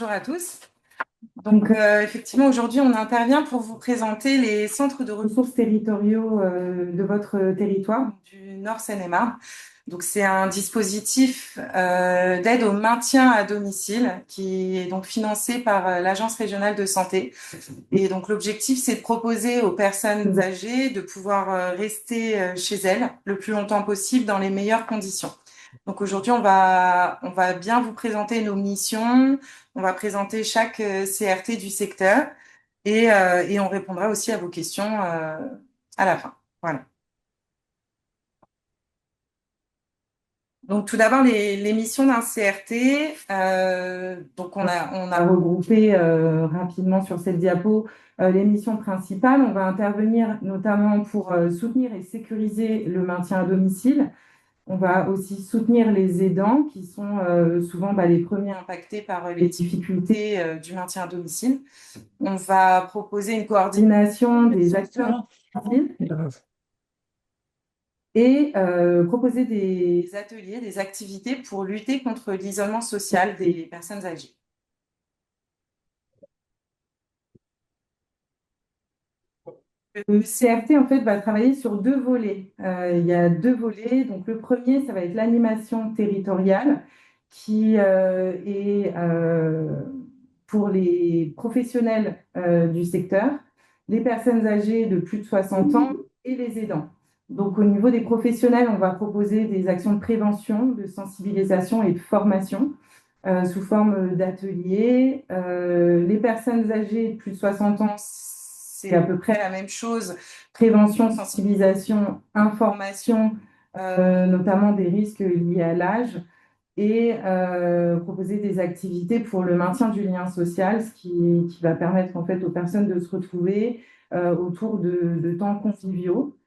bonjour à tous. Effectivement, aujourd'hui, on intervient pour vous présenter les centres de ressources territoriaux de votre territoire, du Nord Seine-et-Marne. Donc, c'est un dispositif d'aide au maintien à domicile qui est donc financé par l'Agence régionale de santé. Et donc, l'objectif, c'est de proposer aux personnes âgées de pouvoir rester chez elles le plus longtemps possible dans les meilleures conditions. Donc, aujourd'hui, on va bien vous présenter nos missions. On va présenter chaque CRT du secteur et on répondra aussi à vos questions à la fin. Voilà. Donc, tout d'abord, les missions d'un CRT. Donc, on a regroupé rapidement sur cette diapo les missions principales. On va intervenir notamment pour soutenir et sécuriser le maintien à domicile. On va aussi soutenir les aidants qui sont souvent les premiers impactés par les difficultés du maintien à domicile. On va proposer une coordination des acteurs et proposer des ateliers, des activités pour lutter contre l'isolement social des personnes âgées. Le CRT, en fait, va travailler sur deux volets. Il y a deux volets. Donc, le premier, ça va être l'animation territoriale, qui est pour les professionnels du secteur, les personnes âgées de plus de 60 ans et les aidants. Donc, au niveau des professionnels, on va proposer des actions de prévention, de sensibilisation et de formation sous forme d'ateliers. Les personnes âgées de plus de 60 ans, c'est à peu près la même chose. Prévention, sensibilisation, information, notamment des risques liés à l'âge et proposer des activités pour le maintien du lien social, ce qui va permettre en fait aux personnes de se retrouver autour de temps conviviaux.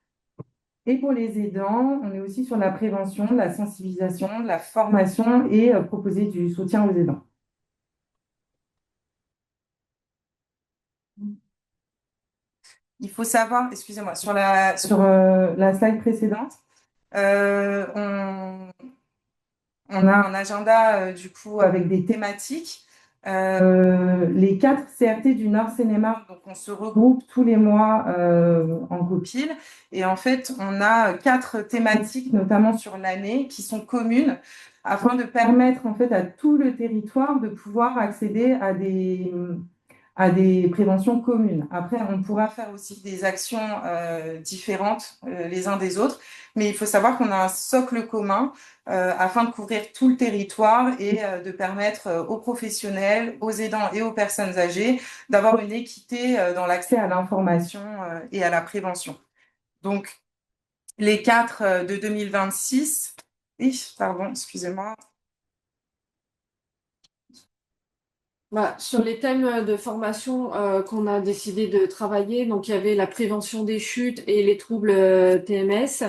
Et pour les aidants, on est aussi sur la prévention, la sensibilisation, la formation et proposer du soutien aux aidants. Il faut savoir, excusez-moi, sur la slide précédente, on a un agenda du coup avec des thématiques. Les 4 CRT du Nord Seine-et-Marne, donc on se regroupe tous les mois en copile. Et en fait, on a 4 thématiques, notamment sur l'année, qui sont communes afin de permettre en fait à tout le territoire de pouvoir accéder à des préventions communes. Après, on pourra faire aussi des actions différentes les uns des autres, mais il faut savoir qu'on a un socle commun afin de couvrir tout le territoire et de permettre aux professionnels, aux aidants et aux personnes âgées d'avoir une équité dans l'accès à l'information et à la prévention. Donc, les 4 de 2026, pardon, excusez-moi. Sur les thèmes de formation qu'on a décidé de travailler, donc il y avait la prévention des chutes et les troubles TMS,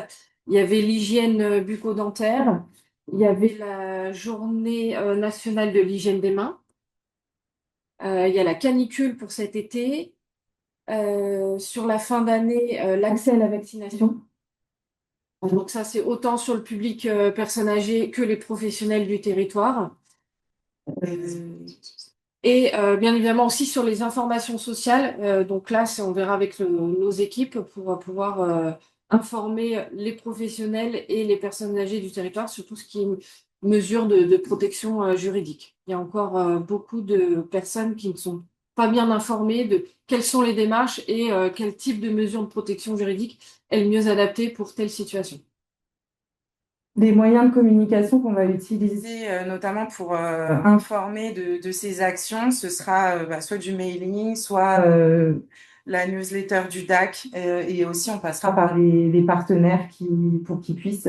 il y avait l'hygiène bucco-dentaire, il y avait la journée nationale de l'hygiène des mains, il y a la canicule pour cet été, sur la fin d'année, l'accès à la vaccination. Donc ça, c'est autant sur le public personnes âgées que les professionnels du territoire. Et bien évidemment aussi sur les informations sociales. Donc là, on verra avec nos équipes pour pouvoir informer les professionnels et les personnes âgées du territoire sur tout ce qui est mesures de protection juridique. Il y a encore beaucoup de personnes qui ne sont pas bien informées de quelles sont les démarches et quel type de mesures de protection juridique est le mieux adapté pour telle situation. Les moyens de communication qu'on va utiliser, notamment pour informer de ces actions, ce sera soit du mailing, soit la newsletter du DAC, et aussi on passera par les partenaires pour qu'ils puissent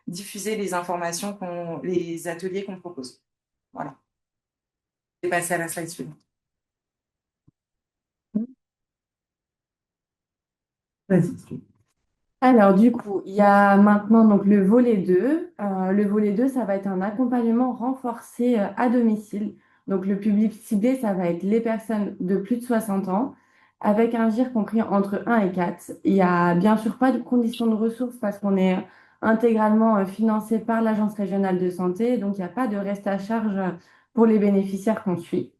diffuser les informations, les ateliers qu'on propose. Voilà. Je vais passer à la slide suivante. Vas-y. Alors, du coup, il y a maintenant donc, le volet 2. Le volet 2, ça va être un accompagnement renforcé à domicile. Donc, le public ciblé, ça va être les personnes de plus de 60 ans, avec un GIR compris entre 1 et 4. Il n'y a bien sûr pas de conditions de ressources parce qu'on est intégralement financé par l'Agence régionale de santé. Donc, il n'y a pas de reste à charge pour les bénéficiaires qu'on suit.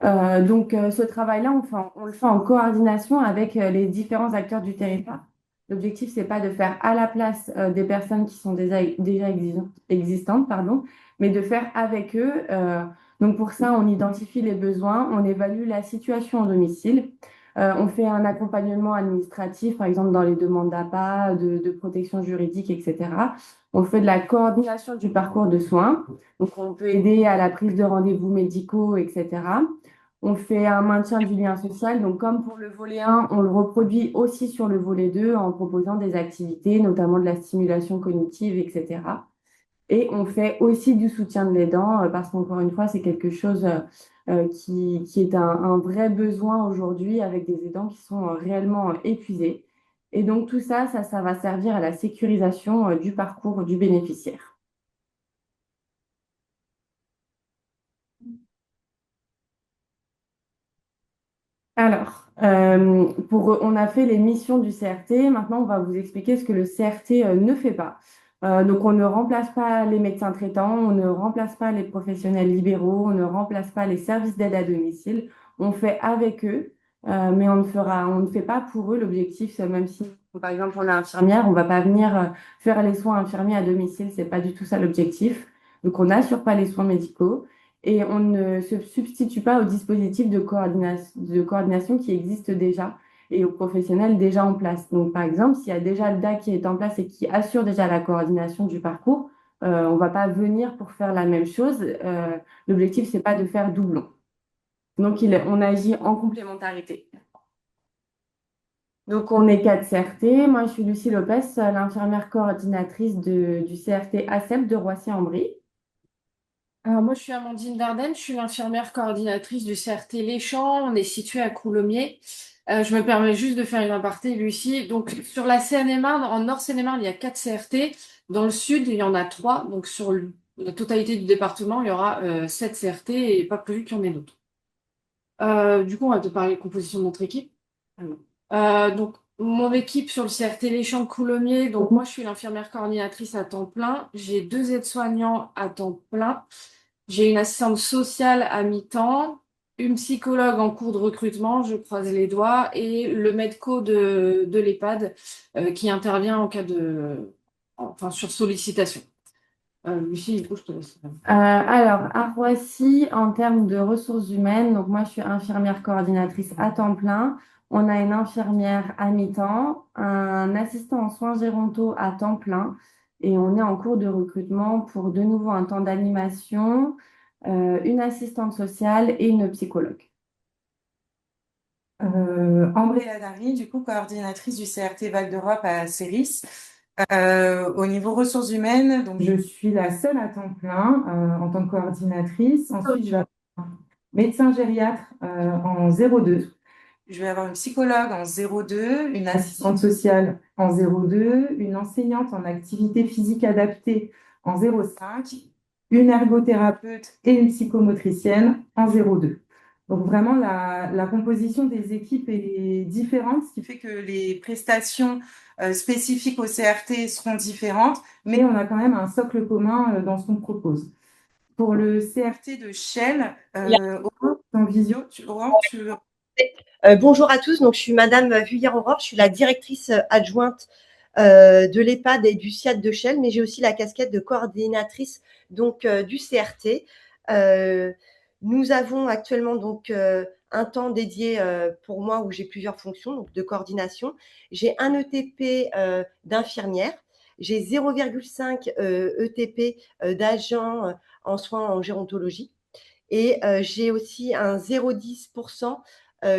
Ce travail-là, on le fait en coordination avec les différents acteurs du territoire. L'objectif, c'est pas de faire à la place des personnes qui sont déjà existantes, pardon, mais de faire avec eux. Donc pour ça, on identifie les besoins, on évalue la situation au domicile, on fait un accompagnement administratif, par exemple dans les demandes d'APA, de protection juridique, etc. On fait de la coordination du parcours de soins, donc on peut aider à la prise de rendez-vous médicaux, etc. On fait un maintien du lien social. Donc, comme pour le volet 1, on le reproduit aussi sur le volet 2 en proposant des activités, notamment de la stimulation cognitive, etc. Et on fait aussi du soutien de l'aidant parce qu'encore une fois, c'est quelque chose qui est un vrai besoin aujourd'hui avec des aidants qui sont réellement épuisés. Et donc, tout ça, ça va servir à la sécurisation du parcours du bénéficiaire. Alors, on a fait les missions du CRT. Maintenant, on va vous expliquer ce que le CRT ne fait pas. Donc, on ne remplace pas les médecins traitants, on ne remplace pas les professionnels libéraux, on ne remplace pas les services d'aide à domicile. On fait avec eux, mais on ne fait pas pour eux. L'objectif, c'est même si, par exemple, on est infirmière, on ne va pas venir faire les soins infirmiers à domicile. C'est pas du tout ça l'objectif. Donc, on n'assure pas les soins médicaux et on ne se substitue pas au dispositif de coordination qui existe déjà et aux professionnels déjà en place. Donc, par exemple, s'il y a déjà le DAC qui est en place et qui assure déjà la coordination du parcours, on ne va pas venir pour faire la même chose. L'objectif, c'est pas de faire doublon. Donc, on agit en complémentarité. Donc, on est 4 CRT. Moi, je suis Lucie Lopez, l'infirmière coordinatrice du CRT ACEP de Roissy-en-Brie. Alors moi, je suis Amandine Dardenne, je suis l'infirmière coordinatrice du CRT Les Champs. On est situé à Coulommiers. Je me permets juste de faire une aparté, Lucie. Donc, sur la Seine-et-Marne, en Nord Seine-et-Marne, il y a 4 CRT. Dans le Sud, il y en a 3. Donc, sur la totalité du département, il y aura 7 CRT et pas prévu qu'il y en ait d'autres. Du coup, on va te parler de composition de notre équipe. Donc, mon équipe sur le CRT Les Champs de Coulommiers, donc moi, je suis l'infirmière coordinatrice à temps plein. J'ai 2 aides-soignants à temps plein. J'ai une assistante sociale à mi-temps, une psychologue en cours de recrutement, je croise les doigts, et le medco de l'EHPAD qui intervient en cas enfin, sur sollicitation. Lucie, du coup, je te laisse. Alors, à Roissy, en termes de ressources humaines, donc moi je suis infirmière coordinatrice à temps plein. On a une infirmière à mi-temps, un assistant en soins gérontaux à temps plein et on est en cours de recrutement pour de nouveau un temps d'animation, une assistante sociale et une psychologue. Ambrée Ladari, du coup, coordinatrice du CRT Val d'Europe à Céris. Au niveau ressources humaines, donc je suis la seule à temps plein en tant que coordinatrice. Ensuite, je vais avoir un médecin gériatre en 02. Je vais avoir une psychologue en 02, une assistante sociale en 02, une enseignante en activité physique adaptée en 05, une ergothérapeute et une psychomotricienne en 02. Donc vraiment, la composition des équipes est différente, ce qui fait que les prestations spécifiques au CRT seront différentes, mais on a quand même un socle commun dans ce qu'on propose. Pour le CRT de Shell, Aurore, en visio, Aurore, tu veux... Bonjour à tous, donc je suis Madame Vuillard-Aurore, je suis la directrice adjointe de l'EHPAD et du SIAD de Chelles, mais j'ai aussi la casquette de coordinatrice donc du CRT. Nous avons actuellement donc un temps dédié pour moi où j'ai plusieurs fonctions donc de coordination. J'ai un ETP d'infirmière, j'ai 0,5 ETP d'agent en soins en gérontologie et j'ai aussi un 0,10%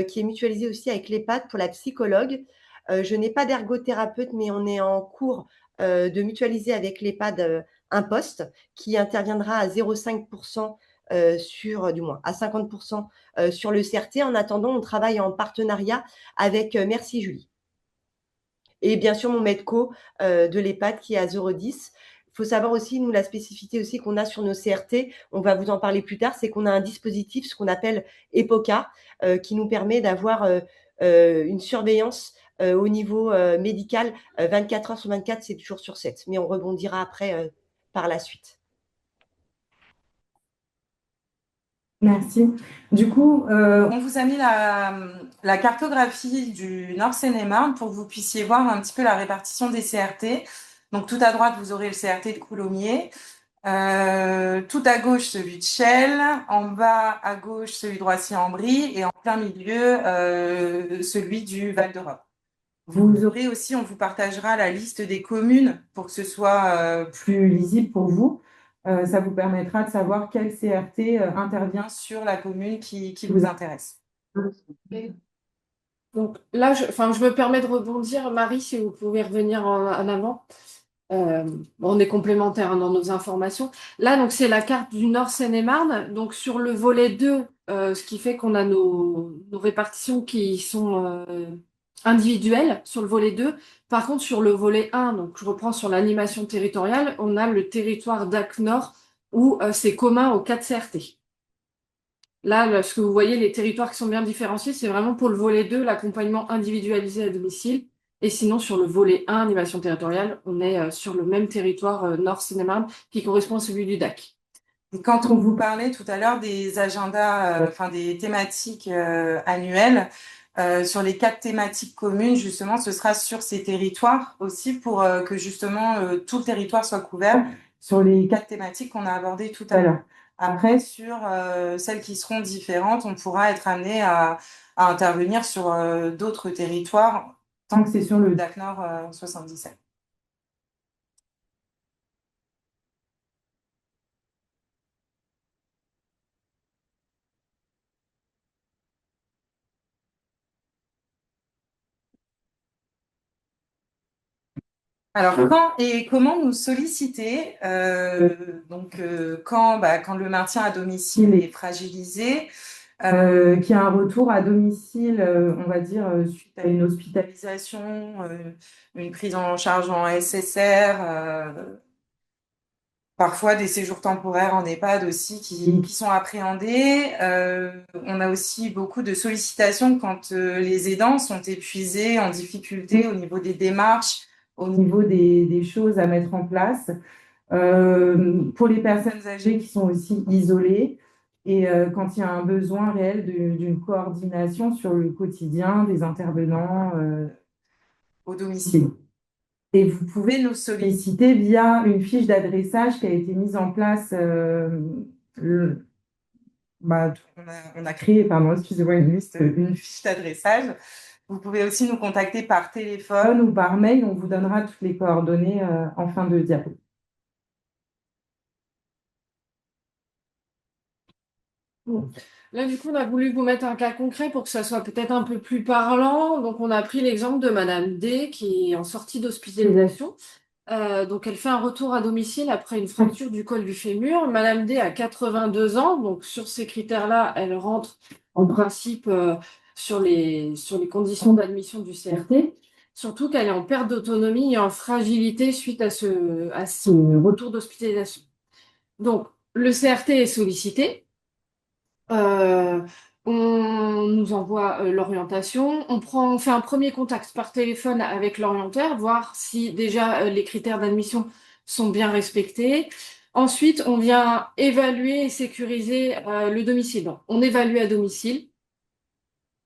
qui est mutualisé aussi avec l'EHPAD pour la psychologue. Je n'ai pas d'ergothérapeute, mais on est en cours de mutualiser avec l'EHPAD un poste qui interviendra à 0,5% du moins à 50% sur le CRT. En attendant, on travaille en partenariat avec Merci Julie. Et bien sûr, mon medco de l'EHPAD qui est à 0,10. Il faut savoir aussi, nous, la spécificité aussi qu'on a sur nos CRT, on va vous en parler plus tard, c'est qu'on a un dispositif, ce qu'on appelle EPOCA, qui nous permet d'avoir une surveillance au niveau médical 24 heures sur 24, 7 jours sur 7. Mais on rebondira après par la suite. Merci. Du coup, on vous a mis la cartographie du Nord Seine-et-Marne pour que vous puissiez voir un petit peu la répartition des CRT. Donc, tout à droite, vous aurez le CRT de Coulommiers. Tout à gauche, celui de Chelles. En bas, à gauche, celui de Roissy-en-Brie. Et en plein milieu, celui du Val-d'Europe. Vous aurez aussi, on vous partagera la liste des communes pour que ce soit plus lisible pour vous. Ça vous permettra de savoir quel CRT intervient sur la commune qui vous intéresse. Donc là, je me permets de rebondir, Marie, si vous pouvez revenir en avant. On est complémentaires hein, dans nos informations. Là, donc c'est la carte du Nord Seine-et-Marne. Donc sur le volet 2, ce qui fait qu'on a nos répartitions qui sont individuelles sur le volet 2. Par contre, sur le volet 1, donc je reprends sur l'animation territoriale, on a le territoire DAC Nord où c'est commun aux 4 CRT. Là, ce que vous voyez, les territoires qui sont bien différenciés, c'est vraiment pour le volet 2, l'accompagnement individualisé à domicile. Et sinon, sur le volet 1, animation territoriale, on est sur le même territoire Nord Seine-et-Marne qui correspond à celui du DAC. Et quand on vous parlait tout à l'heure des agendas, enfin des thématiques annuelles, sur les 4 thématiques communes, justement, ce sera sur ces territoires aussi pour que justement tout le territoire soit couvert sur les 4 thématiques qu'on a abordées tout à l'heure. Après, sur celles qui seront différentes, on pourra être amené à intervenir sur d'autres territoires, tant que c'est sur le DAC Nord 77. Alors, quand et comment nous solliciter quand le maintien à domicile est fragilisé, qu'il y a un retour à domicile, on va dire, suite à une hospitalisation, une prise en charge en SSR, parfois des séjours temporaires en EHPAD aussi qui sont appréhendés. On a aussi beaucoup de sollicitations quand les aidants sont épuisés, en difficulté au niveau des démarches, au niveau des choses à mettre en place. Pour les personnes âgées qui sont aussi isolées et quand il y a un besoin réel d'une coordination sur le quotidien des intervenants au domicile. Et vous pouvez nous solliciter via une fiche d'adressage qui a été mise en place. On a créé, pardon, excusez-moi, une fiche d'adressage. Vous pouvez aussi nous contacter par téléphone ou par mail. On vous donnera toutes les coordonnées en fin de diapo. Là, du coup, on a voulu vous mettre un cas concret pour que ça soit peut-être un peu plus parlant. Donc, on a pris l'exemple de Madame D qui est en sortie d'hospitalisation. Donc, elle fait un retour à domicile après une fracture du col du fémur. Madame D a 82 ans. Donc, sur ces critères-là, elle rentre en principe sur les conditions d'admission du CRT. Surtout qu'elle est en perte d'autonomie et en fragilité suite à ce retour d'hospitalisation. Donc, le CRT est sollicité. Euh, on nous envoie l'orientation. On fait un premier contact par téléphone avec l'orienteur, voir si déjà les critères d'admission sont bien respectés. Ensuite, on vient évaluer et sécuriser le domicile. Donc, on évalue à domicile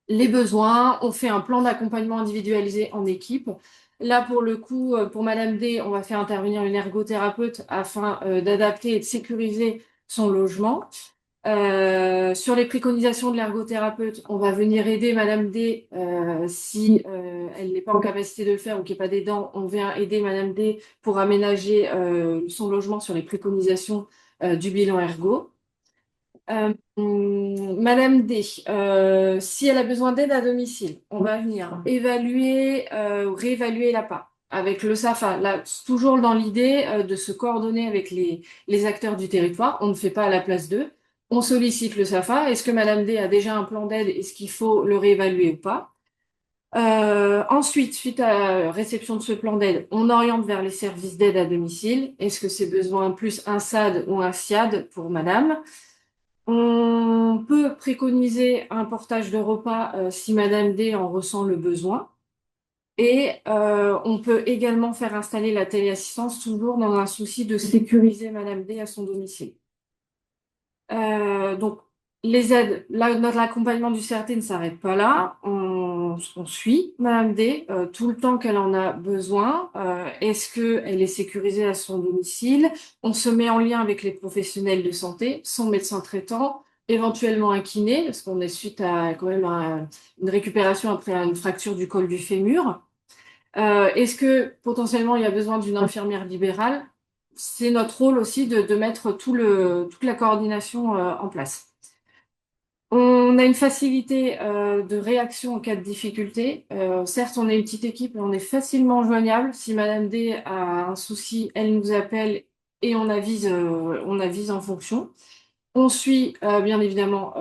les besoins. On fait un plan d'accompagnement individualisé en équipe. Là, pour le coup, pour Madame D, on va faire intervenir une ergothérapeute afin d'adapter et de sécuriser son logement. Sur les préconisations de l'ergothérapeute, on va venir aider Madame D si elle n'est pas en capacité de le faire ou qu'il n'y a pas d'aidant. On vient aider Madame D pour aménager son logement sur les préconisations du bilan ergo. Madame D, si elle a besoin d'aide à domicile, on va venir évaluer, réévaluer la part avec le SAFA. Là, toujours dans l'idée de se coordonner avec les acteurs du territoire. On ne fait pas à la place d'eux. On sollicite le SAFA. Est-ce que Madame D a déjà un plan d'aide? Est-ce qu'il faut le réévaluer ou pas? Ensuite, suite à réception de ce plan d'aide, on oriente vers les services d'aide à domicile. Est-ce que c'est besoin plus un SAD ou un SIAD pour Madame? On peut préconiser un portage de repas si Madame D en ressent le besoin. Et on peut également faire installer la téléassistance toujours dans un souci de sécuriser Madame D à son domicile. Donc, Les aides, là, notre accompagnement du CRT ne s'arrête pas là. On suit Madame D tout le temps qu'elle en a besoin. Est-ce qu'elle est sécurisée à son domicile? On se met en lien avec les professionnels de santé, son médecin traitant, éventuellement un kiné, parce qu'on est suite à quand même une récupération après une fracture du col du fémur. Est-ce que potentiellement il y a besoin d'une infirmière libérale? C'est notre rôle aussi de mettre toute la coordination en place. On a une facilité de réaction en cas de difficulté. Certes, on est une petite équipe et on est facilement joignable. Si Madame D a un souci, elle nous appelle et on avise en fonction. On suit bien évidemment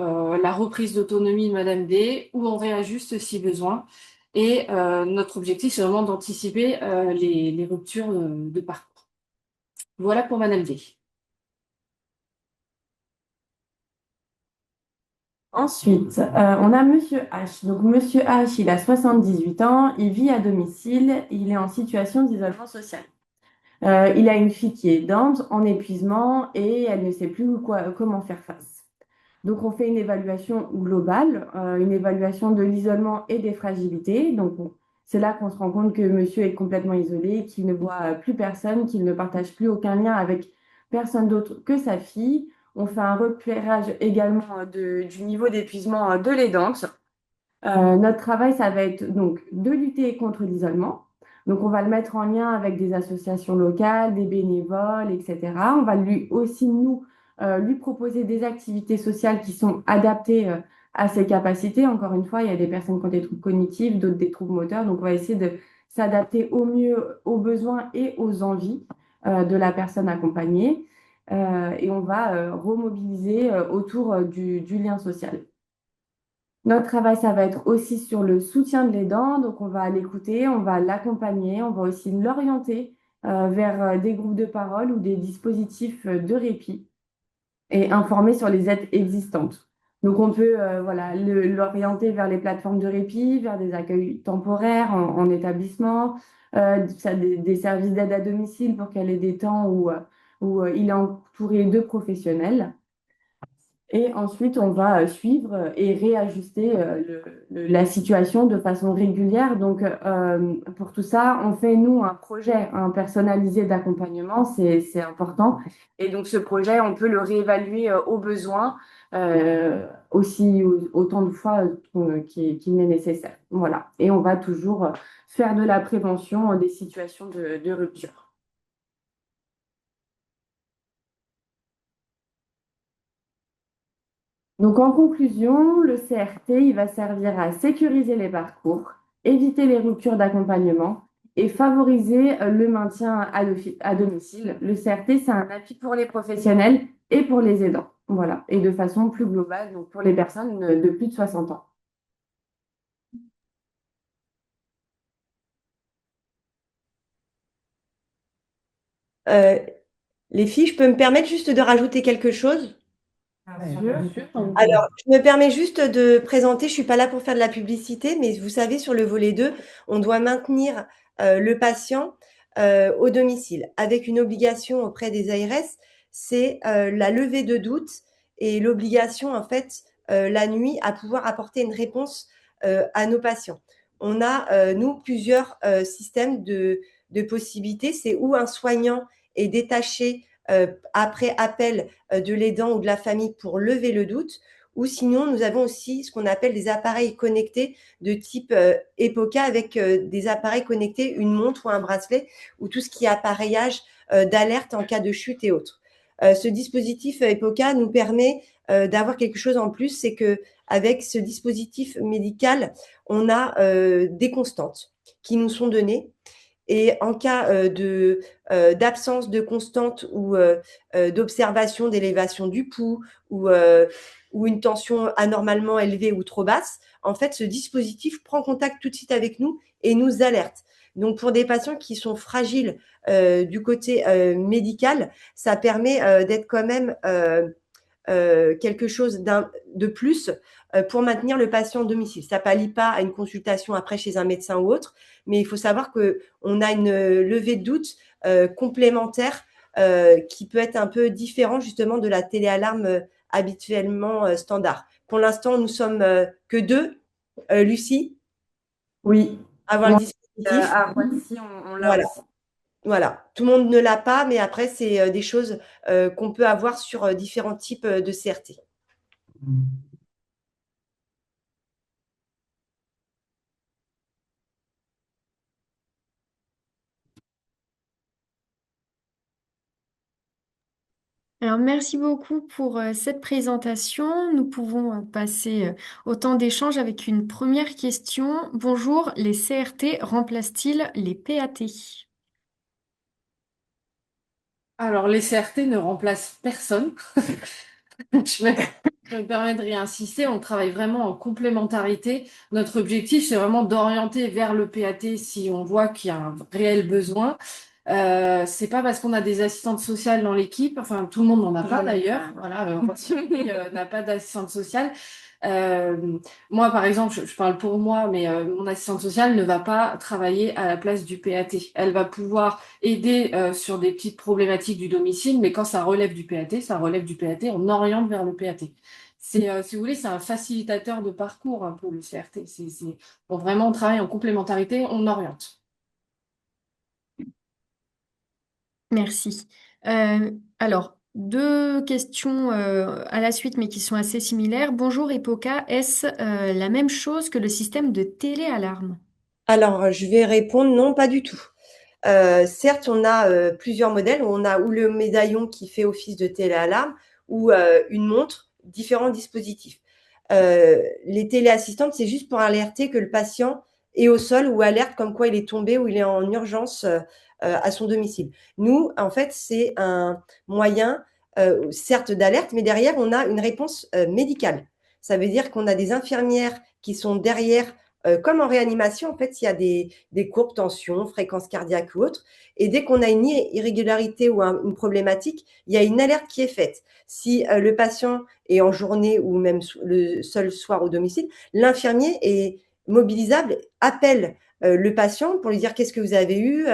la reprise d'autonomie de Madame D ou on réajuste si besoin. Et notre objectif, c'est vraiment d'anticiper les ruptures de parcours. Voilà pour Madame D. Ensuite, on a Monsieur H. Donc, Monsieur H, il a 78 ans, il vit à domicile, il est en situation d'isolement social. Il a une fille qui est aidante, en épuisement, et elle ne sait plus comment faire face. Donc, on fait une évaluation globale, une évaluation de l'isolement et des fragilités. Donc, c'est là qu'on se rend compte que monsieur est complètement isolé, qu'il ne voit plus personne, qu'il ne partage plus aucun lien avec personne d'autre que sa fille. On fait un repérage également du niveau d'épuisement de l'aidante. Notre travail, ça va être donc de lutter contre l'isolement. Donc, on va le mettre en lien avec des associations locales, des bénévoles, etc. On va lui aussi, nous, lui proposer des activités sociales qui sont adaptées à ses capacités. Encore une fois, il y a des personnes qui ont des troubles cognitifs, d'autres des troubles moteurs. Donc, on va essayer de s'adapter au mieux aux besoins et aux envies de la personne accompagnée. Et on va remobiliser autour du lien social. Notre travail, ça va être aussi sur le soutien de l'aidant. Donc, on va l'écouter, on va l'accompagner, on va aussi l'orienter vers des groupes de parole ou des dispositifs de répit et informer sur les aides existantes. Donc, on peut voilà, l'orienter vers les plateformes de répit, vers des accueils temporaires en établissement, des services d'aide à domicile pour qu'elle ait des temps où il est entouré de professionnels. Et ensuite, on va suivre et réajuster la situation de façon régulière. Donc, pour tout ça, on fait, nous, un projet personnalisé d'accompagnement, c'est important. Et donc, ce projet, on peut le réévaluer au besoin, aussi autant de fois qu'il est nécessaire. Voilà. Et on va toujours faire de la prévention des situations de rupture. Donc, en conclusion, le CRT, il va servir à sécuriser les parcours, éviter les ruptures d'accompagnement et favoriser le maintien à domicile. Le CRT, c'est un appui pour les professionnels et pour les aidants. Voilà. Et de façon plus globale, donc pour les personnes de plus de 60 ans. Les filles, je peux me permettre juste de rajouter quelque chose? Bien sûr. Alors, je me permets juste de présenter, je suis pas là pour faire de la publicité, mais vous savez, sur le volet 2, on doit maintenir le patient au domicile avec une obligation auprès des ARS, c'est la levée de doute et l'obligation, en fait, la nuit, à pouvoir apporter une réponse à nos patients. On a, nous, plusieurs systèmes de possibilités. C'est où un soignant est détaché après appel de l'aidant ou de la famille pour lever le doute, ou sinon nous avons aussi ce qu'on appelle des appareils connectés de type EPOCA avec des appareils connectés, une montre ou un bracelet, ou tout ce qui est appareillage d'alerte en cas de chute et autres. Ce dispositif EPOCA nous permet d'avoir quelque chose en plus, c'est que avec ce dispositif médical, on a des constantes qui nous sont données. Et en cas d'absence de constante ou d'observation d'élévation du pouls ou une tension anormalement élevée ou trop basse, en fait, ce dispositif prend contact tout de suite avec nous et nous alerte. Donc, pour des patients qui sont fragiles du côté médical, ça permet d'être quand même quelque chose de plus pour maintenir le patient au domicile. Ça ne pallie pas à une consultation après chez un médecin ou autre, mais il faut savoir qu'on a une levée de doute complémentaire qui peut être un peu différent justement de la téléalarme habituellement standard. Pour l'instant, nous sommes que deux. Lucie, Oui, avoir le moi, dispositif. à Roissy, on l'a Voilà. aussi. Voilà, tout le monde ne l'a pas, mais après, c'est des choses qu'on peut avoir sur différents types de CRT. Alors, merci beaucoup pour cette présentation. Nous pouvons passer au temps d'échange avec une première question. Bonjour, les CRT remplacent-ils les PAT? Alors, les CRT ne remplacent personne. Je me, je me permets de réinsister, on travaille vraiment en complémentarité. Notre objectif, c'est vraiment d'orienter vers le PAT si on voit qu'il y a un réel besoin. C'est pas parce qu'on a des assistantes sociales dans l'équipe, enfin tout le monde n'en a pas d'ailleurs. Voilà, Roissy, n'a pas d'assistante sociale. Moi, par exemple, je parle pour moi, mais mon assistante sociale ne va pas travailler à la place du PAT. Elle va pouvoir aider sur des petites problématiques du domicile, mais quand ça relève du PAT, ça relève du PAT, on oriente vers le PAT. Si vous voulez, c'est un facilitateur de parcours un peu le CRT. Bon, vraiment, on travaille en complémentarité, on oriente. Merci. Alors, deux questions à la suite, mais qui sont assez similaires. Bonjour, EPOCA, est-ce la même chose que le système de téléalarme? Alors, je vais répondre non, pas du tout. Certes, on a plusieurs modèles. On a ou le médaillon qui fait office de téléalarme ou une montre, différents dispositifs. Les téléassistantes, c'est juste pour alerter que le patient est au sol ou alerte comme quoi il est tombé ou il est en urgence à son domicile. Nous, en fait, c'est un moyen, certes, d'alerte, mais derrière, on a une réponse médicale. Ça veut dire qu'on a des infirmières qui sont derrière, comme en réanimation, en fait, s'il y a des courbes, tensions, fréquences cardiaques ou autres. Et dès qu'on a une irrégularité ou une problématique, il y a une alerte qui est faite. Si le patient est en journée ou même le seul soir au domicile, l'infirmier est mobilisable, appelle le patient pour lui dire qu'est-ce que vous avez eu,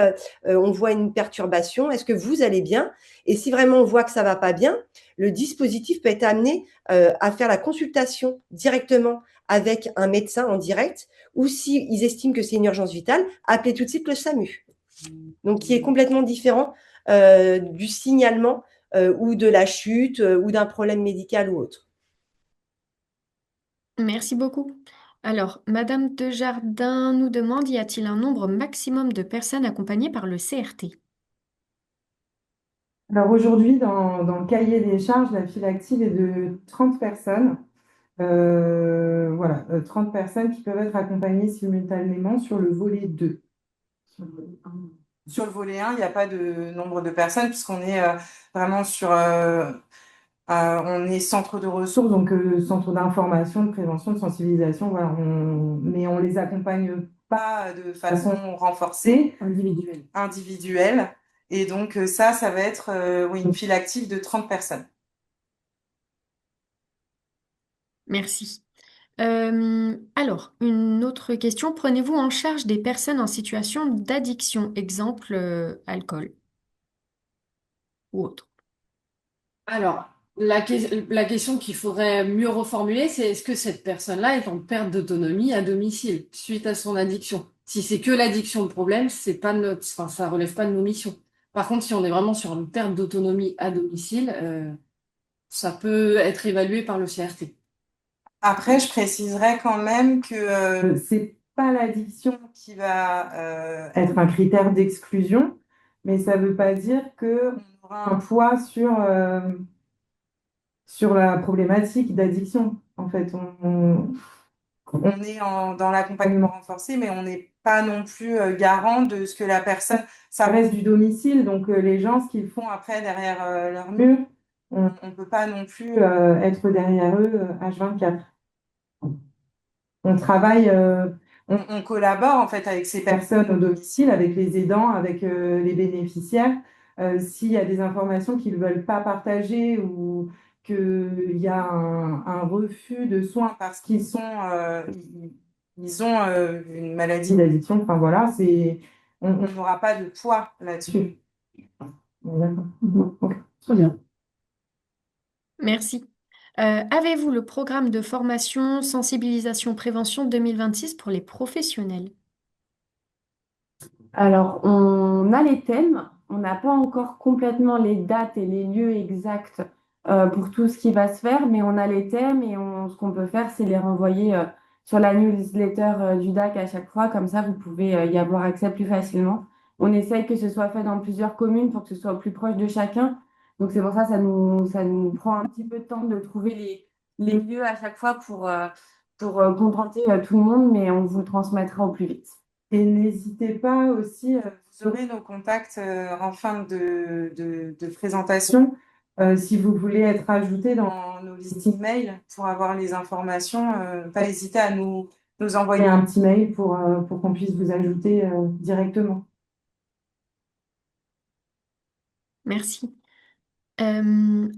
on voit une perturbation, est-ce que vous allez bien? Et si vraiment on voit que ça va pas bien, le dispositif peut être amené à faire la consultation directement avec un médecin en direct, ou s'ils estiment que c'est une urgence vitale, appeler tout de suite le SAMU. Donc, qui est complètement différent du signalement ou de la chute ou d'un problème médical ou autre. Merci beaucoup. Alors, Madame Desjardins nous demande, y a-t-il un nombre maximum de personnes accompagnées par le CRT? Alors aujourd'hui, dans le cahier des charges, la file active est de 30 personnes. Voilà, 30 personnes qui peuvent être accompagnées simultanément sur le volet 2. Sur le volet 1, il n'y a pas de nombre de personnes puisqu'on est vraiment on est centre de ressources, donc centre d'information, de prévention, de sensibilisation, voilà, mais on les accompagne pas de façon renforcée, individuelle. Et donc ça va être oui, une file active de 30 personnes. Merci. Alors, une autre question. Prenez-vous en charge des personnes en situation d'addiction, exemple alcool ou autre? Alors, la question qu'il faudrait mieux reformuler, c'est est-ce que cette personne-là est en perte d'autonomie à domicile suite à son addiction? Si c'est que l'addiction le problème, c'est pas enfin, ça relève pas de nos missions. Par contre, si on est vraiment sur une perte d'autonomie à domicile, ça peut être évalué par le CRT. Après, je préciserai quand même que c'est pas l'addiction qui va être un critère d'exclusion, mais ça ne veut pas dire qu'on aura un poids sur la problématique d'addiction. En fait, on est dans l'accompagnement renforcé, mais on n'est pas non plus garant de ce que la personne, ça reste du domicile, donc les gens, ce qu'ils font après derrière leur mur, on ne peut pas non plus être derrière eux H24. On travaille, on collabore en fait avec ces personnes au domicile, avec les aidants, avec les bénéficiaires. S'il y a des informations qu'ils ne veulent pas partager ou qu'il y a un refus de soins parce ils ont une maladie d'addiction, enfin voilà, on n'aura pas de poids là-dessus. D'accord. Ok. Très bien. Merci. Avez-vous le programme de formation, sensibilisation, prévention 2026 pour les professionnels? Alors, on a les thèmes, on n'a pas encore complètement les dates et les lieux exacts pour tout ce qui va se faire, mais on a les thèmes et ce qu'on peut faire, c'est les renvoyer sur la newsletter du DAC à chaque fois, comme ça vous pouvez y avoir accès plus facilement. On essaye que ce soit fait dans plusieurs communes pour que ce soit plus proche de chacun. Donc c'est pour ça que ça nous prend un petit peu de temps de trouver les lieux à chaque fois pour contenter tout le monde, mais on vous le transmettra au plus vite. Et n'hésitez pas aussi, vous aurez nos contacts en fin de présentation. Si vous voulez être ajouté dans nos listings mail pour avoir les informations, pas hésiter à nous envoyer un petit mail pour qu'on puisse vous ajouter directement. Merci.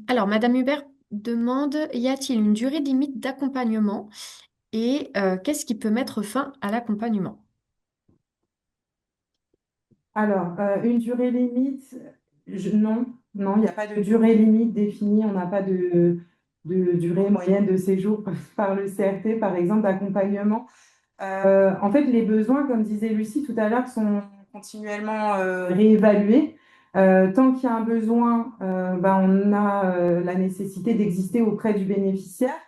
Alors, Madame Hubert demande, y a-t-il une durée limite d'accompagnement et qu'est-ce qui peut mettre fin à l'accompagnement? Alors, une durée limite, non, non, il n'y a pas de durée limite définie. On n'a pas de durée moyenne de séjour par le CRT, par exemple, d'accompagnement. En fait, les besoins, comme disait Lucie tout à l'heure, sont continuellement réévalués. Tant qu'il y a un besoin, on a la nécessité d'exister auprès du bénéficiaire.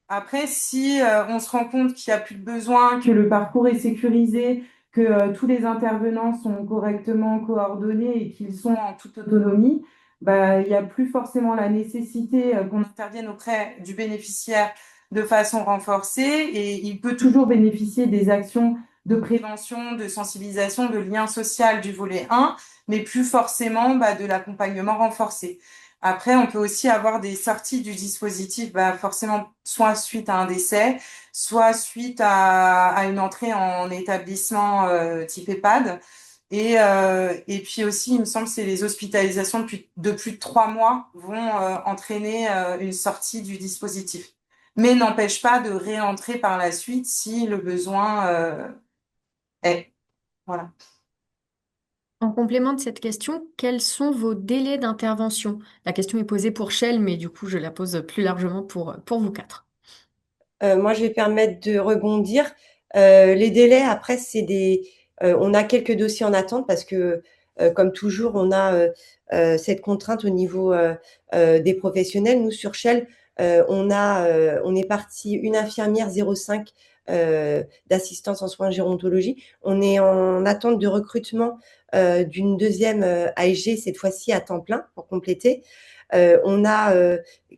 Après, si on se rend compte qu'il n'y a plus de besoin, que le parcours est sécurisé, que tous les intervenants sont correctement coordonnés et qu'ils sont en toute autonomie, il n'y a plus forcément la nécessité qu'on intervienne auprès du bénéficiaire de façon renforcée et il peut toujours bénéficier des actions de prévention, de sensibilisation, de lien social du volet 1, mais plus forcément de l'accompagnement renforcé. Après, on peut aussi avoir des sorties du dispositif, forcément, soit suite à un décès, soit suite à une entrée en établissement type EHPAD. Et puis aussi, il me semble que c'est les hospitalisations de plus de 3 mois vont entraîner une sortie du dispositif. Mais n'empêche pas de réentrer par la suite si le besoin est. Voilà. En complément de cette question, quels sont vos délais d'intervention? La question est posée pour Shell, mais du coup, je la pose plus largement pour vous quatre. Moi, je vais permettre de rebondir. Les délais, après, on a quelques dossiers en attente parce que, comme toujours, on a cette contrainte au niveau des professionnels. Nous, sur Shell, on est parti une infirmière 0,5 d'assistance en soins gérontologie. On est en attente de recrutement d'une deuxième ASG, cette fois-ci à temps plein, pour compléter. On a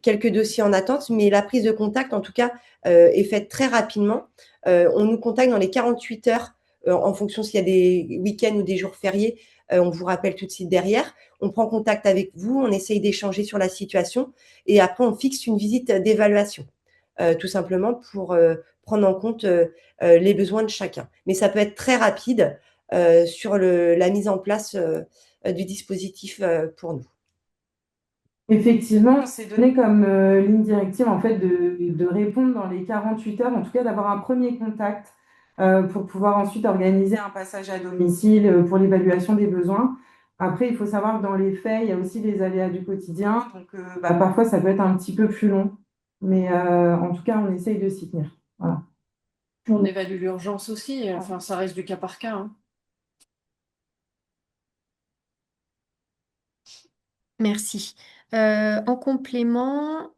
quelques dossiers en attente, mais la prise de contact, en tout cas, est faite très rapidement. On nous contacte dans les 48 heures en fonction s'il y a des week-ends ou des jours fériés. On vous rappelle tout de suite derrière. On prend contact avec vous, on essaye d'échanger sur la situation et après on fixe une visite d'évaluation, tout simplement pour prendre en compte les besoins de chacun. Mais ça peut être très rapide sur la mise en place du dispositif pour nous. Effectivement, on s'est donné comme ligne directive en fait de répondre dans les 48 heures, en tout cas d'avoir un premier contact pour pouvoir ensuite organiser un passage à domicile pour l'évaluation des besoins. Après, il faut savoir que dans les faits, il y a aussi les aléas du quotidien, donc parfois ça peut être un petit peu plus long, mais en tout cas, on essaye de s'y tenir. Voilà. On évalue l'urgence aussi, enfin, ça reste du cas par cas, hein. Merci. En complément,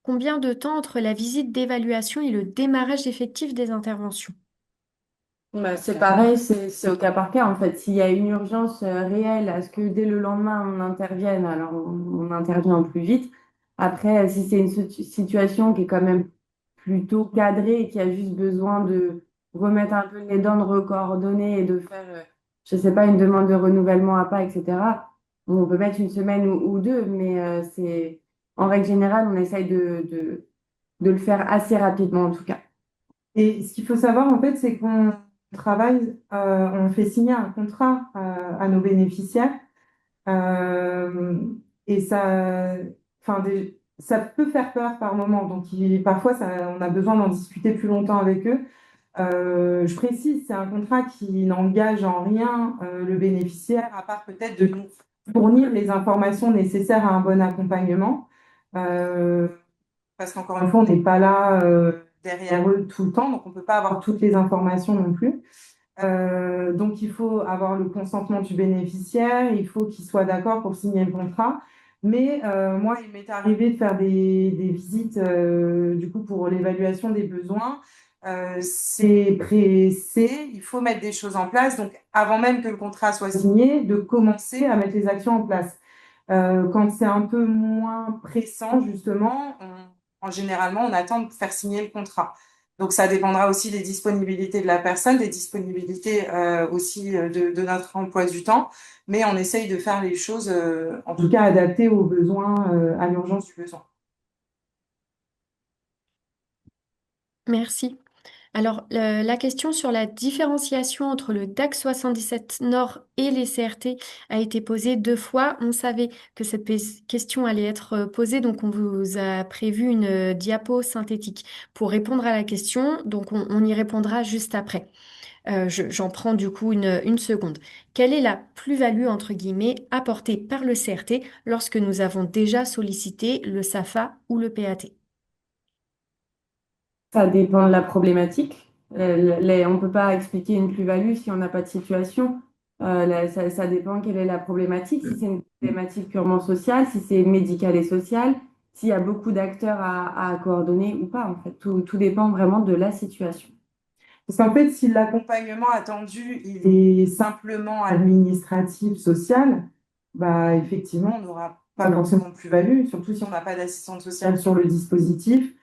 combien de temps entre la visite d'évaluation et le démarrage effectif des interventions? C'est pareil, c'est au cas par cas en fait. S'il y a une urgence réelle, à ce que dès le lendemain on intervienne, alors on intervient au plus vite. Après, si c'est une situation qui est quand même plutôt cadrée et qui a juste besoin de remettre un peu les dents, de recoordonner et de faire, je sais pas, une demande de renouvellement à pas, etc. Bon, on peut mettre une semaine ou deux, mais c'est en règle générale, on essaye de le faire assez rapidement en tout cas. Et ce qu'il faut savoir, en fait, c'est qu'on travaille, on fait signer un contrat à nos bénéficiaires. Et ça peut faire peur par moment. Donc, parfois, on a besoin d'en discuter plus longtemps avec eux. Je précise, c'est un contrat qui n'engage en rien le bénéficiaire, à part peut-être de nous fournir les informations nécessaires à un bon accompagnement. parce qu'encore une fois, on n'est pas là derrière eux tout le temps, donc on ne peut pas avoir toutes les informations non plus. Donc, il faut avoir le consentement du bénéficiaire, il faut qu'il soit d'accord pour signer le contrat. Mais moi, il m'est arrivé de faire des visites du coup pour l'évaluation des besoins. C'est pressé, il faut mettre des choses en place. Donc, avant même que le contrat soit signé, de commencer à mettre les actions en place. Quand c'est un peu moins pressant, justement, généralement, on attend de faire signer le contrat. Donc, ça dépendra aussi des disponibilités de la personne, des disponibilités aussi de notre emploi du temps, mais on essaye de faire les choses, en tout cas, adaptées aux besoins, à l'urgence du besoin. Merci. Alors, la question sur la différenciation entre le DAC 77 Nord et les CRT a été posée 2 fois. On savait que cette question allait être posée, donc on vous a prévu une diapo synthétique pour répondre à la question. Donc, on y répondra juste après. J'en prends du coup une seconde. Quelle est la plus-value, entre guillemets, apportée par le CRT lorsque nous avons déjà sollicité le SAFA ou le PAT? Ça dépend de la problématique. On ne peut pas expliquer une plus-value si on n'a pas de situation. Ça dépend quelle est la problématique, si c'est une problématique purement sociale, si c'est médical et social, s'il y a beaucoup d'acteurs à coordonner ou pas, en fait. Tout dépend vraiment de la situation. Parce qu'en fait, si l'accompagnement attendu, il est simplement administratif, social, bah, effectivement, on n'aura pas forcément de plus-value, surtout si on n'a pas d'assistante sociale sur le dispositif.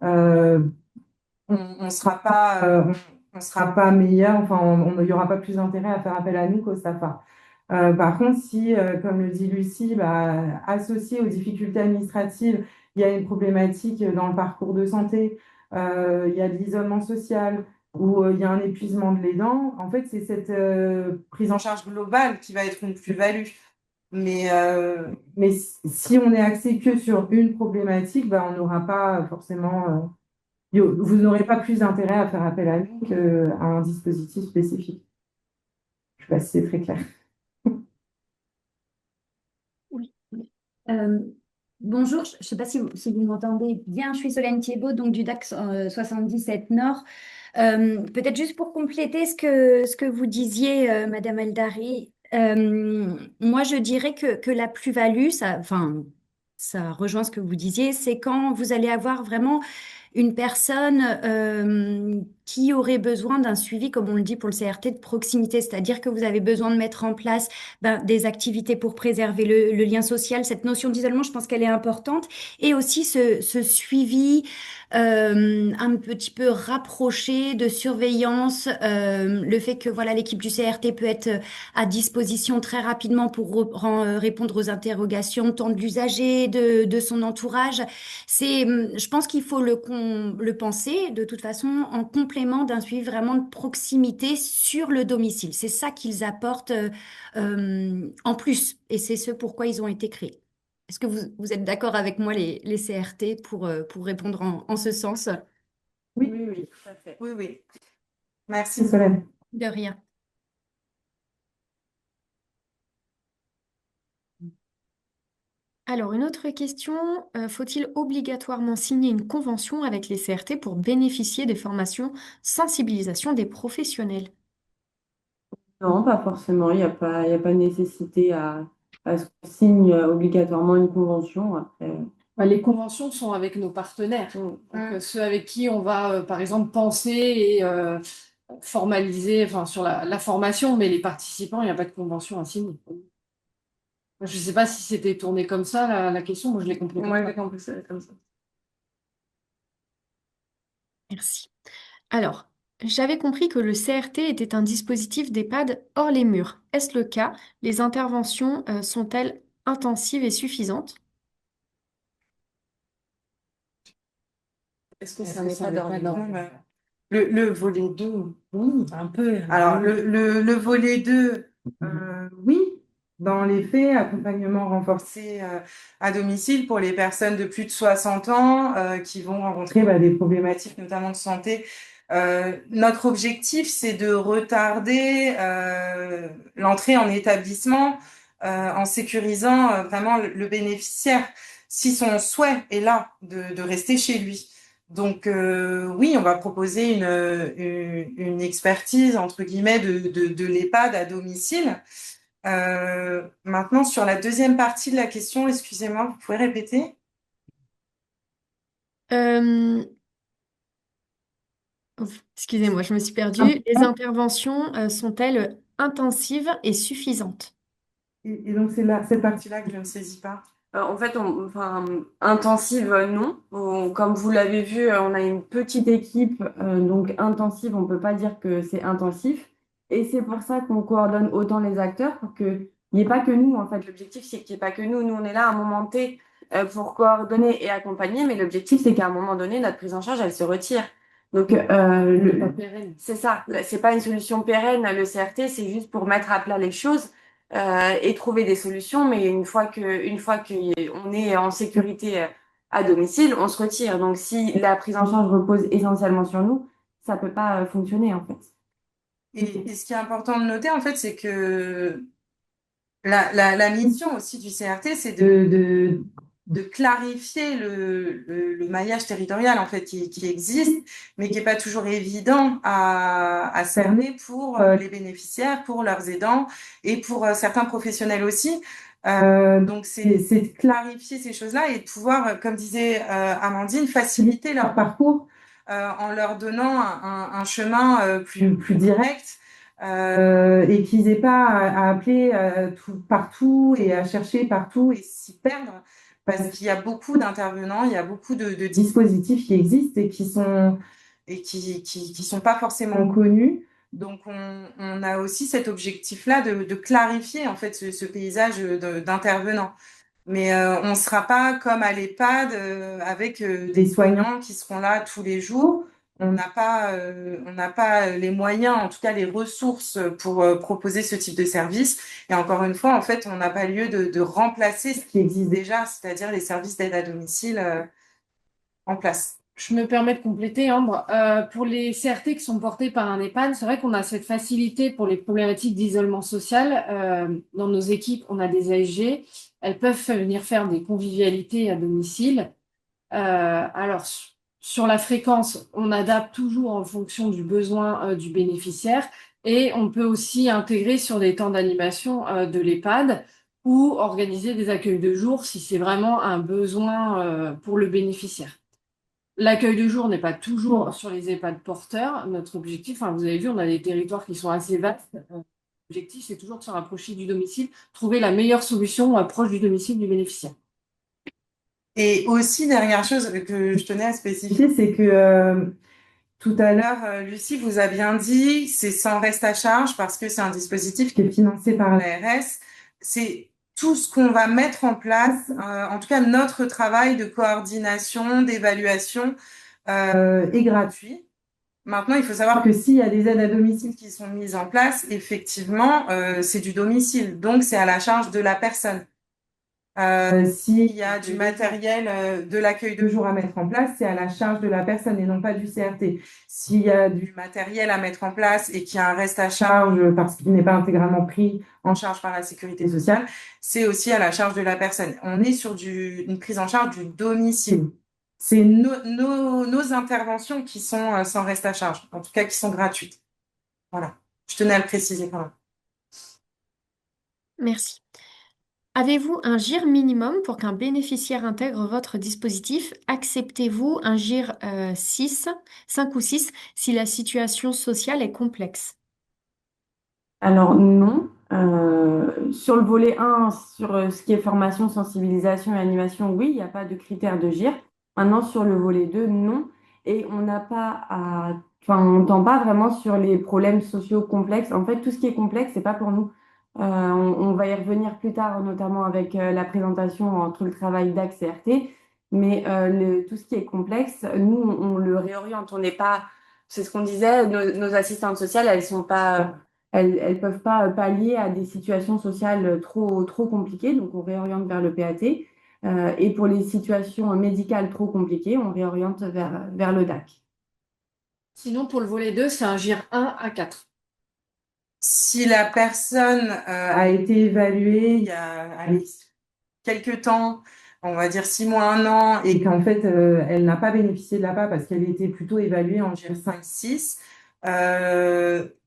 Euh, on ne sera pas, on sera pas meilleur, enfin, il n'y aura pas plus d'intérêt à faire appel à nous qu'au SAFA. Par contre, si, comme le dit Lucie, bah, associé aux difficultés administratives, il y a une problématique dans le parcours de santé, il y a de l'isolement social ou il y a un épuisement de l'aidant, en fait, c'est cette prise en charge globale qui va être une plus-value. Mais si on est axé que sur une problématique, bah, on n'aura pas forcément vous n'aurez pas plus d'intérêt à faire appel à nous qu'à un dispositif spécifique. Je ne sais pas si c'est très clair. Oui. Euh, Bonjour, je ne sais pas si vous m'entendez bien, je suis Solène Thiebaud, donc du DAC 77 Nord. Peut-être juste pour compléter ce que vous disiez, Madame Eldari, moi je dirais que la plus-value, ça rejoint ce que vous disiez, c'est quand vous allez avoir vraiment une personne qui aurait besoin d'un suivi, comme on le dit pour le CRT, de proximité, c'est-à-dire que vous avez besoin de mettre en place des activités pour préserver le lien social. Cette notion d'isolement, je pense qu'elle est importante. Et aussi ce suivi un petit peu rapproché de surveillance, le fait que voilà, l'équipe du CRT peut être à disposition très rapidement pour répondre aux interrogations tant de l'usager, de son entourage. Je pense qu'il faut le penser de toute façon en complément d'un suivi vraiment de proximité sur le domicile. C'est ça qu'ils apportent en plus, et c'est ce pourquoi ils ont été créés. Est-ce que vous êtes d'accord avec moi, les CRT, pour répondre en ce sens? Oui, Oui, oui, tout à fait. oui, oui. Merci, Solène. De rien. Alors, une autre question, faut-il obligatoirement signer une convention avec les CRT pour bénéficier des formations sensibilisation des professionnels? Non, pas forcément. Il y a pas de nécessité à ce qu'on signe obligatoirement une convention. Après, Bah, les conventions sont avec nos partenaires, donc ceux avec qui on va, par exemple, penser et formaliser, enfin, sur la formation, mais les participants, il n'y a pas de convention à signer. Je ne sais pas si c'était tourné comme ça, la question, moi je l'ai compris. Moi, j'ai compris ça comme ça. Merci. Alors, j'avais compris que le CRT était un dispositif d'EHPAD hors les murs. Est-ce le cas? Les interventions sont-elles intensives et suffisantes? Est-ce que Est-ce ça que n'est ça pas n'est dans pas les dans normes? le volet 2, oui. Un peu. Alors, le volet 2, oui, dans les faits, accompagnement renforcé à domicile pour les personnes de plus de 60 ans qui vont rencontrer des problématiques notamment de santé. Notre objectif, c'est de retarder l'entrée en établissement en sécurisant vraiment le bénéficiaire. si son souhait est là de rester chez lui. Donc oui, on va proposer une expertise, entre guillemets, de l'EHPAD à domicile. Maintenant, sur la deuxième partie de la question, excusez-moi, vous pouvez répéter? Euh, Excusez-moi, je me suis perdue. Les interventions sont-elles intensives et suffisantes? Et donc, c'est là, cette partie-là que je ne saisis pas. En fait, enfin, intensive, non. Comme vous l'avez vu, on a une petite équipe, donc intensive, on peut pas dire que c'est intensif. Et c'est pour ça qu'on coordonne autant les acteurs pour qu'il n'y ait pas que nous. En fait, l'objectif, c'est qu'il n'y ait pas que nous. Nous, on est là à un moment T pour coordonner et accompagner, mais l'objectif, c'est qu'à un moment donné, notre prise en charge, elle se retire. Donc, Pas pérenne. c'est ça. C'est pas une solution pérenne. Le CRT, c'est juste pour mettre à plat les choses et trouver des solutions. Mais une fois qu'on est en sécurité à domicile, on se retire. Donc, si la prise en charge repose essentiellement sur nous, ça peut pas fonctionner en fait. Et ce qui est important de noter, en fait, c'est que la mission aussi du CRT, c'est de clarifier le maillage territorial en fait qui existe, mais qui n'est pas toujours évident à cerner pour les bénéficiaires, pour leurs aidants et pour certains professionnels aussi. Donc c'est de clarifier ces choses-là et de pouvoir, comme disait Amandine, faciliter leur parcours en leur donnant un chemin plus direct et qu'ils n'aient pas à appeler partout et à chercher partout et s'y perdre, parce qu'il y a beaucoup d'intervenants, il y a beaucoup de dispositifs qui existent et qui sont pas forcément connus. Donc, on a aussi cet objectif-là de clarifier en fait ce paysage d'intervenants. Mais on ne sera pas comme à l'EHPAD avec des soignants qui seront là tous les jours. On n'a pas les moyens, en tout cas les ressources pour proposer ce type de service. Et encore une fois, en fait, on n'a pas lieu de remplacer ce qui existe déjà, c'est-à-dire les services d'aide à domicile en place. Je me permets de compléter, Ambre. Pour les CRT qui sont portés par un EHPAD, c'est vrai qu'on a cette facilité pour les problématiques d'isolement social. Dans nos équipes, on a des ASG. Elles peuvent venir faire des convivialités à domicile. Alors, sur la fréquence, on adapte toujours en fonction du besoin du bénéficiaire et on peut aussi intégrer sur des temps d'animation de l'EHPAD ou organiser des accueils de jour si c'est vraiment un besoin pour le bénéficiaire. L'accueil de jour n'est pas toujours sur les EHPAD porteurs. Notre objectif, vous avez vu, on a des territoires qui sont assez vastes. L'objectif, c'est toujours de se rapprocher du domicile, trouver la meilleure solution proche du domicile du bénéficiaire. Et aussi, dernière chose que je tenais à spécifier, c'est que tout à l'heure, Lucie vous a bien dit, c'est sans reste à charge parce que c'est un dispositif qui est financé par l'ARS. C'est tout ce qu'on va mettre en place, en tout cas notre travail de coordination, d'évaluation est gratuit. Maintenant, il faut savoir que s'il y a des aides à domicile qui sont mises en place, effectivement, c'est du domicile, donc c'est à la charge de la personne. S'il y a du matériel de l'accueil de jour à mettre en place, c'est à la charge de la personne et non pas du CRT. S'il y a du matériel à mettre en place et qu'il y a un reste à charge parce qu'il n'est pas intégralement pris en charge par la sécurité sociale, c'est aussi à la charge de la personne. On est sur une prise en charge du domicile. C'est nos interventions qui sont sans reste à charge, en tout cas qui sont gratuites. Voilà, je tenais à le préciser quand même. Merci. Avez-vous un GIR minimum pour qu'un bénéficiaire intègre votre dispositif? Acceptez-vous un GIR 5 ou 6 si la situation sociale est complexe? Alors non. Sur le volet 1, sur ce qui est formation, sensibilisation et animation, oui, il n'y a pas de critères de GIR. Maintenant, sur le volet 2, non. Et on n'a pas à... Enfin, on n'entend pas vraiment sur les problèmes sociaux complexes. En fait, tout ce qui est complexe, c'est pas pour nous. On va y revenir plus tard, notamment avec la présentation entre le travail d'AXRT. Mais tout ce qui est complexe, nous, on le réoriente. On n'est pas... C'est ce qu'on disait, nos assistantes sociales, elles sont pas... Elles peuvent pas pallier à des situations sociales trop compliquées, donc on réoriente vers le PAT. Et pour les situations médicales trop compliquées, on réoriente vers le DAC. Sinon, pour le volet 2, c'est un GIR 1 à 4. Si la personne a été évaluée il y a allez, quelques temps on va dire 6 mois, 1 an, et qu'en fait, elle n'a pas bénéficié de l'APA parce qu'elle était plutôt évaluée en GIR 5-6,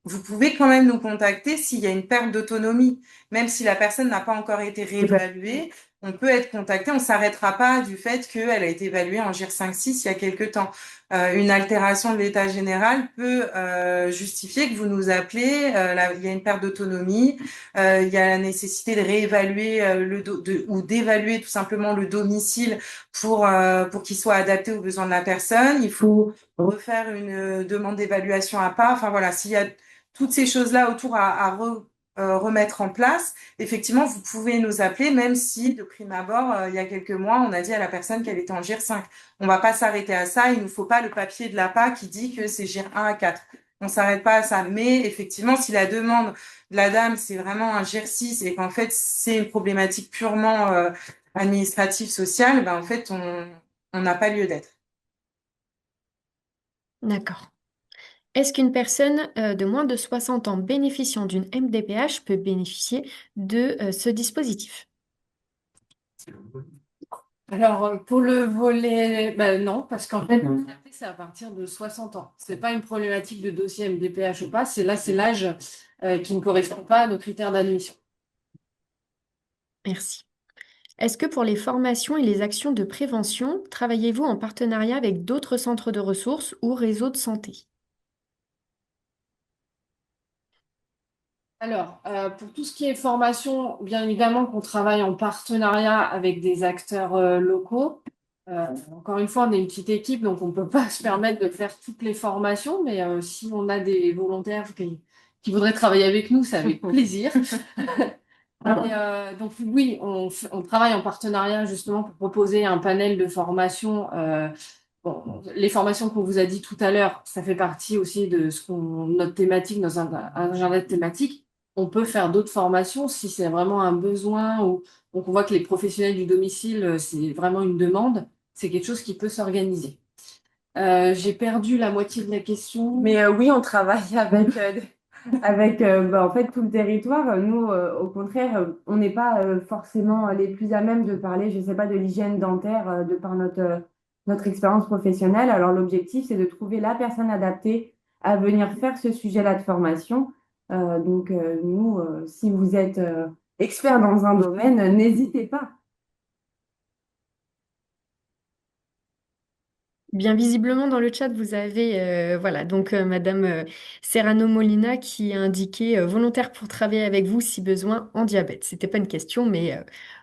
vous pouvez quand même nous contacter s'il y a une perte d'autonomie. Même si la personne n'a pas encore été réévaluée, on peut être contacté. On ne s'arrêtera pas du fait qu'elle a été évaluée en GIR 5-6 il y a quelque temps. Une altération de l'état général peut justifier que vous nous appelez. Il y a une perte d'autonomie, il y a la nécessité de réévaluer ou d'évaluer tout simplement le domicile pour qu'il soit adapté aux besoins de la personne. Il faut refaire une demande d'évaluation à part. Enfin voilà, s'il y a toutes ces choses-là autour à remettre en place, effectivement, vous pouvez nous appeler, même si de prime abord, il y a quelques mois, on a dit à la personne qu'elle était en GIR 5. On va pas s'arrêter à ça. Il ne nous faut pas le papier de l'APA qui dit que c'est GIR 1 à 4. On s'arrête pas à ça. Mais effectivement, si la demande de la dame, c'est vraiment un GIR 6 et qu'en fait, c'est une problématique purement administrative, sociale, ben, en fait, on n'a pas lieu d'être. D'accord. Est-ce qu'une personne de moins de 60 ans bénéficiant d'une MDPH peut bénéficier de ce dispositif? Alors, pour le volet, ben non, parce qu'en fait, c'est à partir de 60 ans. C'est pas une problématique de dossier MDPH ou pas, c'est l'âge qui ne correspond pas à nos critères d'admission. Merci. Est-ce que pour les formations et les actions de prévention, travaillez-vous en partenariat avec d'autres centres de ressources ou réseaux de santé? Alors, pour tout ce qui est formation, bien évidemment qu'on travaille en partenariat avec des acteurs locaux. Encore une fois, on est une petite équipe, donc on ne peut pas se permettre de faire toutes les formations, mais si on a des volontaires qui voudraient travailler avec nous, c'est avec plaisir. Donc oui, on travaille en partenariat justement pour proposer un panel de formations. Bon, les formations qu'on vous a dit tout à l'heure, ça fait partie aussi de notre thématique dans un agenda thématique. On peut faire d'autres formations si c'est vraiment un besoin ou donc on voit que les professionnels du domicile, c'est vraiment une demande. C'est quelque chose qui peut s'organiser. J'ai perdu la moitié de la question. Mais oui, on travaille avec en fait tout le territoire. Nous, au contraire, on n'est pas forcément les plus à même de parler, je sais pas, de l'hygiène dentaire de par notre expérience professionnelle. Alors l'objectif, c'est de trouver la personne adaptée à venir faire ce sujet-là de formation. Nous, si vous êtes expert dans un domaine, n'hésitez pas. Bien visiblement dans le chat, vous avez voilà donc Madame Serrano Molina qui a indiqué volontaire pour travailler avec vous si besoin en diabète. C'était pas une question, mais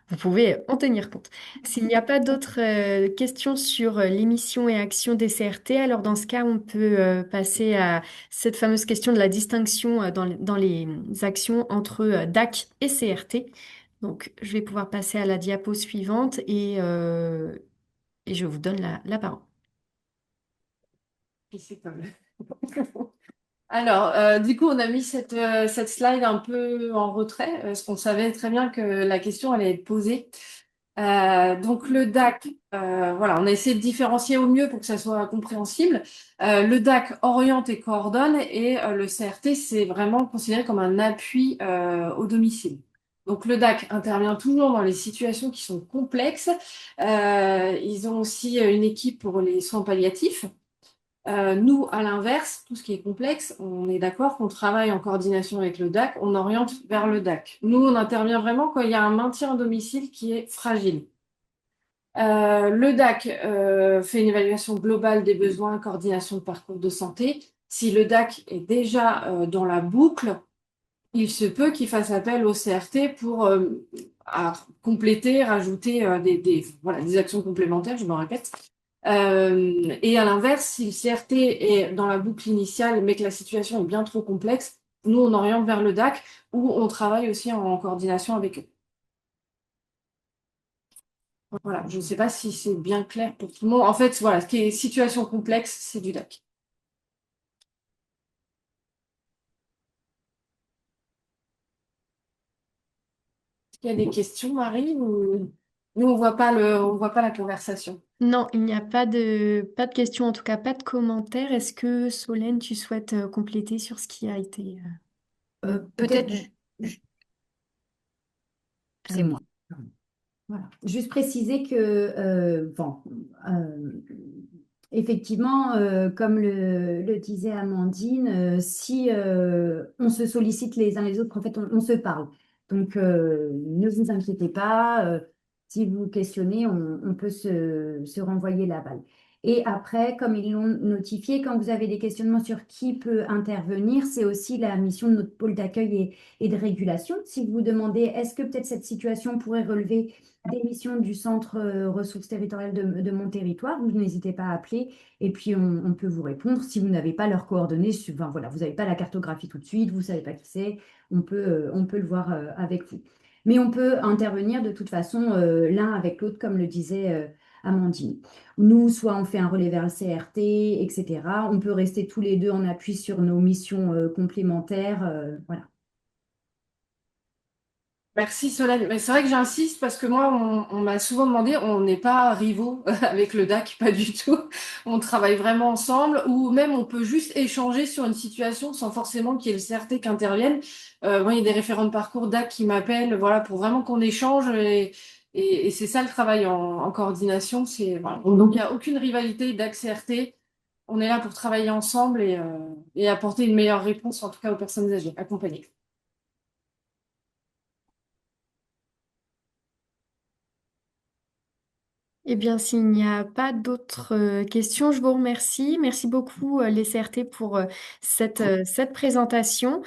vous pouvez en tenir compte. S'il n'y a pas d'autres questions sur l'émission et action des CRT, alors dans ce cas, on peut passer à cette fameuse question de la distinction dans les actions entre DAC et CRT. Donc, je vais pouvoir passer à la diapo suivante et je vous donne la parole. Et c'est comme- Alors, du coup, on a mis cette slide un peu en retrait, parce qu'on savait très bien que la question allait être posée. Donc, le DAC, voilà, on a essayé de différencier au mieux pour que ça soit compréhensible. Le DAC oriente et coordonne, et le CRT, c'est vraiment considéré comme un appui au domicile. Donc, le DAC intervient toujours dans les situations qui sont complexes. Ils ont aussi une équipe pour les soins palliatifs. Nous, à l'inverse, tout ce qui est complexe, on est d'accord qu'on travaille en coordination avec le DAC, on oriente vers le DAC. Nous, on intervient vraiment quand il y a un maintien à domicile qui est fragile. Le DAC fait une évaluation globale des besoins, coordination de parcours de santé. Si le DAC est déjà dans la boucle, il se peut qu'il fasse appel au CRT pour compléter, rajouter voilà, des actions complémentaires, je me répète. Et à l'inverse, si le CRT est dans la boucle initiale, mais que la situation est bien trop complexe, nous, on oriente vers le DAC, où on travaille aussi en coordination avec eux. Voilà, je ne sais pas si c'est bien clair pour tout le monde. En fait, voilà, ce qui est situation complexe, c'est du DAC. Est-ce qu'il y a des questions, Marie, ou nous, on voit pas la conversation. Non, il n'y a pas de questions, en tout cas pas de commentaires. Est-ce que Solène, tu souhaites compléter sur ce qui a été... Peut-être, c'est allez. moi. Voilà. Juste préciser que, euh, effectivement, comme le disait Amandine, si on se sollicite les uns les autres, en fait, on se parle. Donc, ne vous inquiétez pas, si vous questionnez, on peut se renvoyer la balle. Et après, comme ils l'ont notifié, quand vous avez des questionnements sur qui peut intervenir, c'est aussi la mission de notre pôle d'accueil et de régulation. Si vous vous demandez, est-ce que peut-être cette situation pourrait relever des missions du centre ressources territoriales de mon territoire, vous n'hésitez pas à appeler et puis on peut vous répondre. Si vous n'avez pas leurs coordonnées, enfin, voilà, vous n'avez pas la cartographie tout de suite, vous ne savez pas qui c'est, on peut le voir avec vous. Mais on peut intervenir de toute façon l'un avec l'autre, comme le disait Amandine. Nous, soit on fait un relais vers le CRT, etc. On peut rester tous les deux en appui sur nos missions complémentaires. Voilà. Merci Solène. Mais c'est vrai que j'insiste parce que moi, on m'a souvent demandé, on n'est pas rivaux avec le DAC, pas du tout. On travaille vraiment ensemble ou même on peut juste échanger sur une situation sans forcément qu'il y ait le CRT qui intervienne. Moi, il y a des référents de parcours DAC qui m'appellent, voilà, pour vraiment qu'on échange et c'est ça le travail en coordination. Voilà. Donc, il n'y a aucune rivalité DAC-CRT. On est là pour travailler ensemble et apporter une meilleure réponse, en tout cas aux personnes âgées accompagnées. Eh bien, s'il n'y a pas d'autres questions, je vous remercie. Merci beaucoup, les CRT, pour cette présentation.